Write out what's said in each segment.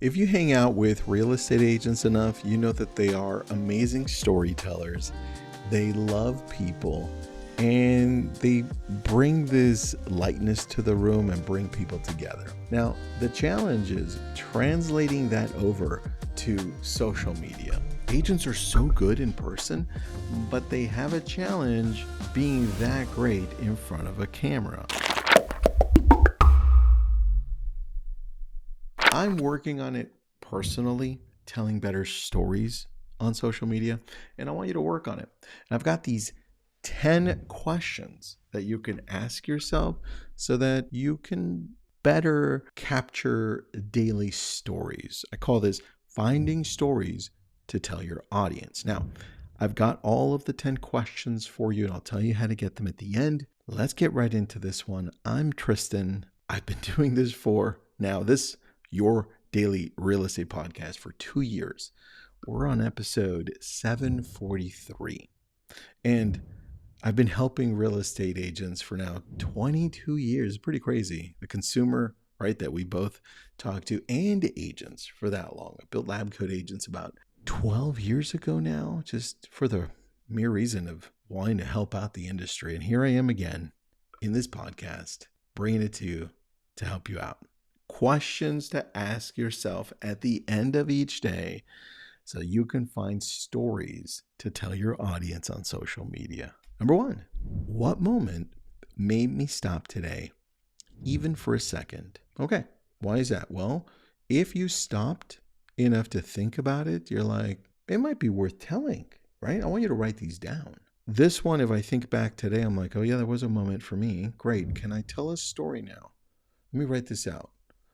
If you hang out with real estate agents enough, you know that they are amazing storytellers. They love people and they bring this lightness to the room and bring people together. Now, the challenge is translating that over to social media. Agents are so good in person, but they have a challenge being that great in front of a camera. I'm working on it personally, telling better stories on social media, and I want you to work on it. And I've got these 10 questions that you can ask yourself so that you can better capture daily stories. I call this finding stories to tell your audience. Now, I've got all of the 10 questions for you, and I'll tell you how to get them at the end. Let's get right into this one. I'm Tristan. I've been doing this for your daily real estate podcast for 2 years. We're on episode 743. And I've been helping real estate agents for now 22 years. Pretty crazy. The consumer, right, that we both talk to, and agents for that long. I built Lab Coat Agents about 12 years ago now, just for the mere reason of wanting to help out the industry. And here I am again in this podcast, bringing it to you to help you out. Questions to ask yourself at the end of each day so you can find stories to tell your audience on social media. Number 1, what moment made me stop today, even for a second? Okay, why is that? Well, if you stopped enough to think about it, you're like, it might be worth telling, right? I want you to write these down. This one, if I think back today, I'm like, oh yeah, that was a moment for me. Great. Can I tell a story now? Let me write this out.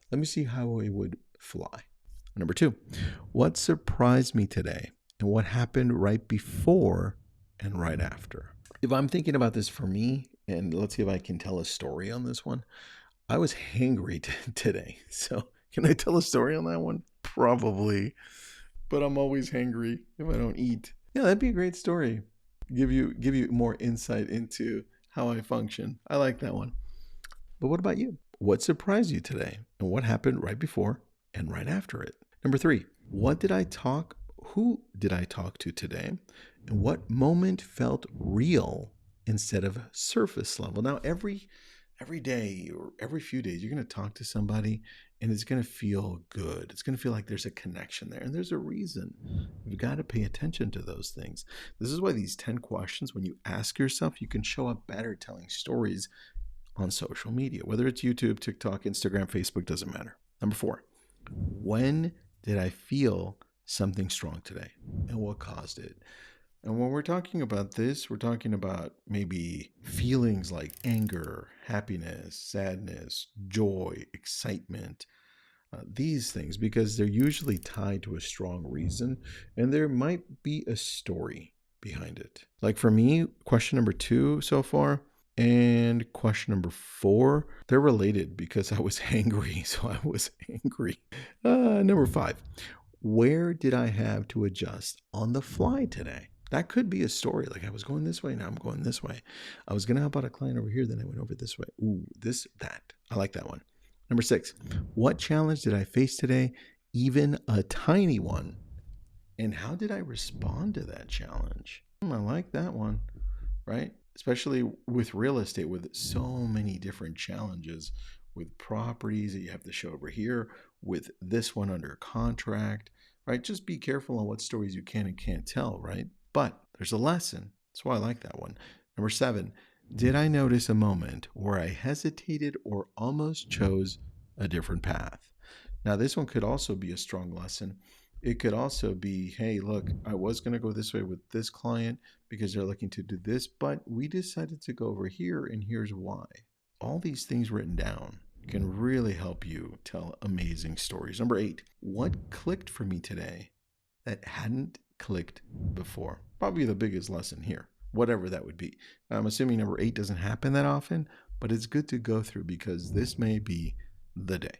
Let me see how it would fly. Number 2, what surprised me today and what happened right before and right after? If I'm thinking about this for me, and let's see if I can tell a story on this one. I was hangry today. So can I tell a story on that one? Probably. But I'm always hangry if I don't eat. Yeah, that'd be a great story. Give you more insight into how I function. I like that one. But what about you? What surprised you today? And what happened right before and right after it? Number 3, who did I talk to today? And what moment felt real instead of surface level? Now, every day or every few days, you're going to talk to somebody and it's going to feel good. It's going to feel like there's a connection there. And there's a reason. You've got to pay attention to those things. This is why these 10 questions, when you ask yourself, you can show up better telling stories on social media, whether it's YouTube, TikTok, Instagram, Facebook, doesn't matter. Number 4, when did I feel something strong today and what caused it? And when we're talking about this, we're talking about maybe feelings like anger, happiness, sadness, joy, excitement, these things, because they're usually tied to a strong reason and there might be a story behind it. Like for me, question number 2 so far, and question number 4, they're related because I was angry. So I was angry. Number 5, where did I have to adjust on the fly today? That could be a story. Like I was going this way, now I'm going this way. I was going to help out a client over here, then I went over this way. Ooh, that. I like that one. Number 6, what challenge did I face today? Even a tiny one. And how did I respond to that challenge? I like that one, right? Especially with real estate, with so many different challenges with properties that you have to show over here, with this one under contract, right? Just be careful on what stories you can and can't tell, right? But there's a lesson. That's why I like that one. Number 7, did I notice a moment where I hesitated or almost chose a different path? Now, this one could also be a strong lesson. It could also be, hey, look, I was going to go this way with this client because they're looking to do this, but we decided to go over here and here's why. All these things written down can really help you tell amazing stories. Number 8, what clicked for me today that hadn't clicked before? Probably the biggest lesson here, whatever that would be. I'm assuming number 8 doesn't happen that often, but it's good to go through because this may be the day.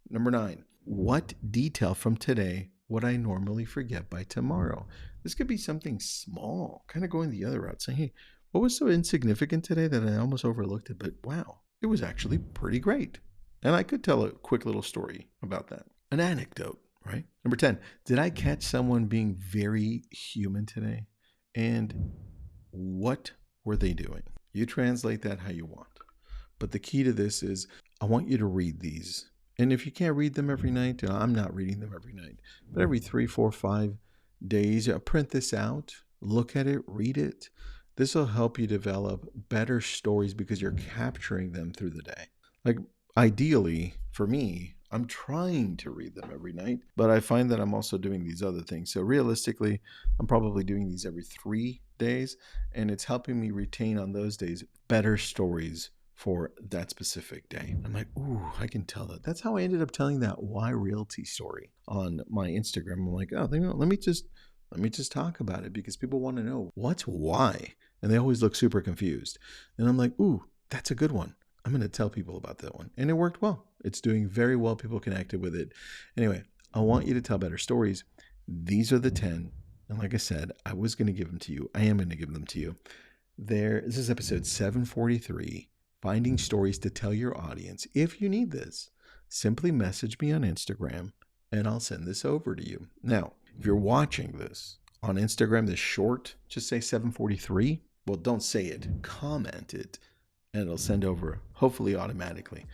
Number 9, what detail from today would I normally forget by tomorrow? This could be something small, kind of going the other route, saying, hey, what was so insignificant today that I almost overlooked it? But wow, it was actually pretty great. And I could tell a quick little story about that. An anecdote, right? Number 10, did I catch someone being very human today? And what were they doing? You translate that how you want. But the key to this is I want you to read these. And if you can't read them every night, I'm not reading them every night, but every 3, 4, 5 days, print this out, look at it, read it. This will help you develop better stories because you're capturing them through the day. Like ideally, for me, I'm trying to read them every night, but I find that I'm also doing these other things. So realistically, I'm probably doing these every 3 days, and it's helping me retain on those days better stories for that specific day. I'm like, ooh, I can tell that. That's how I ended up telling that Why Realty story on my Instagram. I'm like, oh, let me just talk about it because people want to know what's why, and they always look super confused. And I'm like, ooh, that's a good one. I'm going to tell people about that one. And it worked well. It's doing very well. People connected with it. Anyway, I want you to tell better stories. These are the 10. And like I said, I was going to give them to you. I am going to give them to you. This is episode 743. Finding stories to tell your audience. If you need this, simply message me on Instagram and I'll send this over to you. Now, if you're watching this on Instagram, this short, just say 743. Well, don't say it, comment it, and it'll send over, hopefully automatically,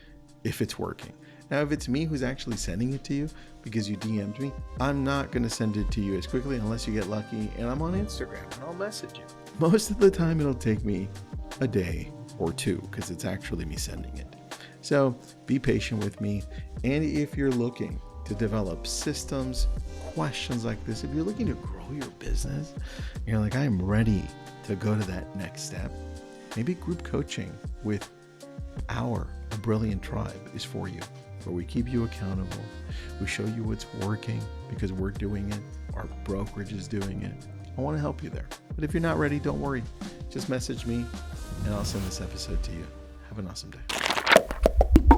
if it's working. Now, if it's me who's actually sending it to you because you DM'd me, I'm not going to send it to you as quickly unless you get lucky and I'm on Instagram and I'll message you. Most of the time, it'll take me a day or 2 because it's actually me sending it. So be patient with me. And if you're looking to develop systems, questions like this, if you're looking to grow your business, you're like, I'm ready to go to that next step, maybe group coaching with A Brilliant Tribe is for you, where we keep you accountable. We show you what's working because we're doing it. Our brokerage is doing it. I want to help you there. But if you're not ready, don't worry. Just message me and I'll send this episode to you. Have an awesome day.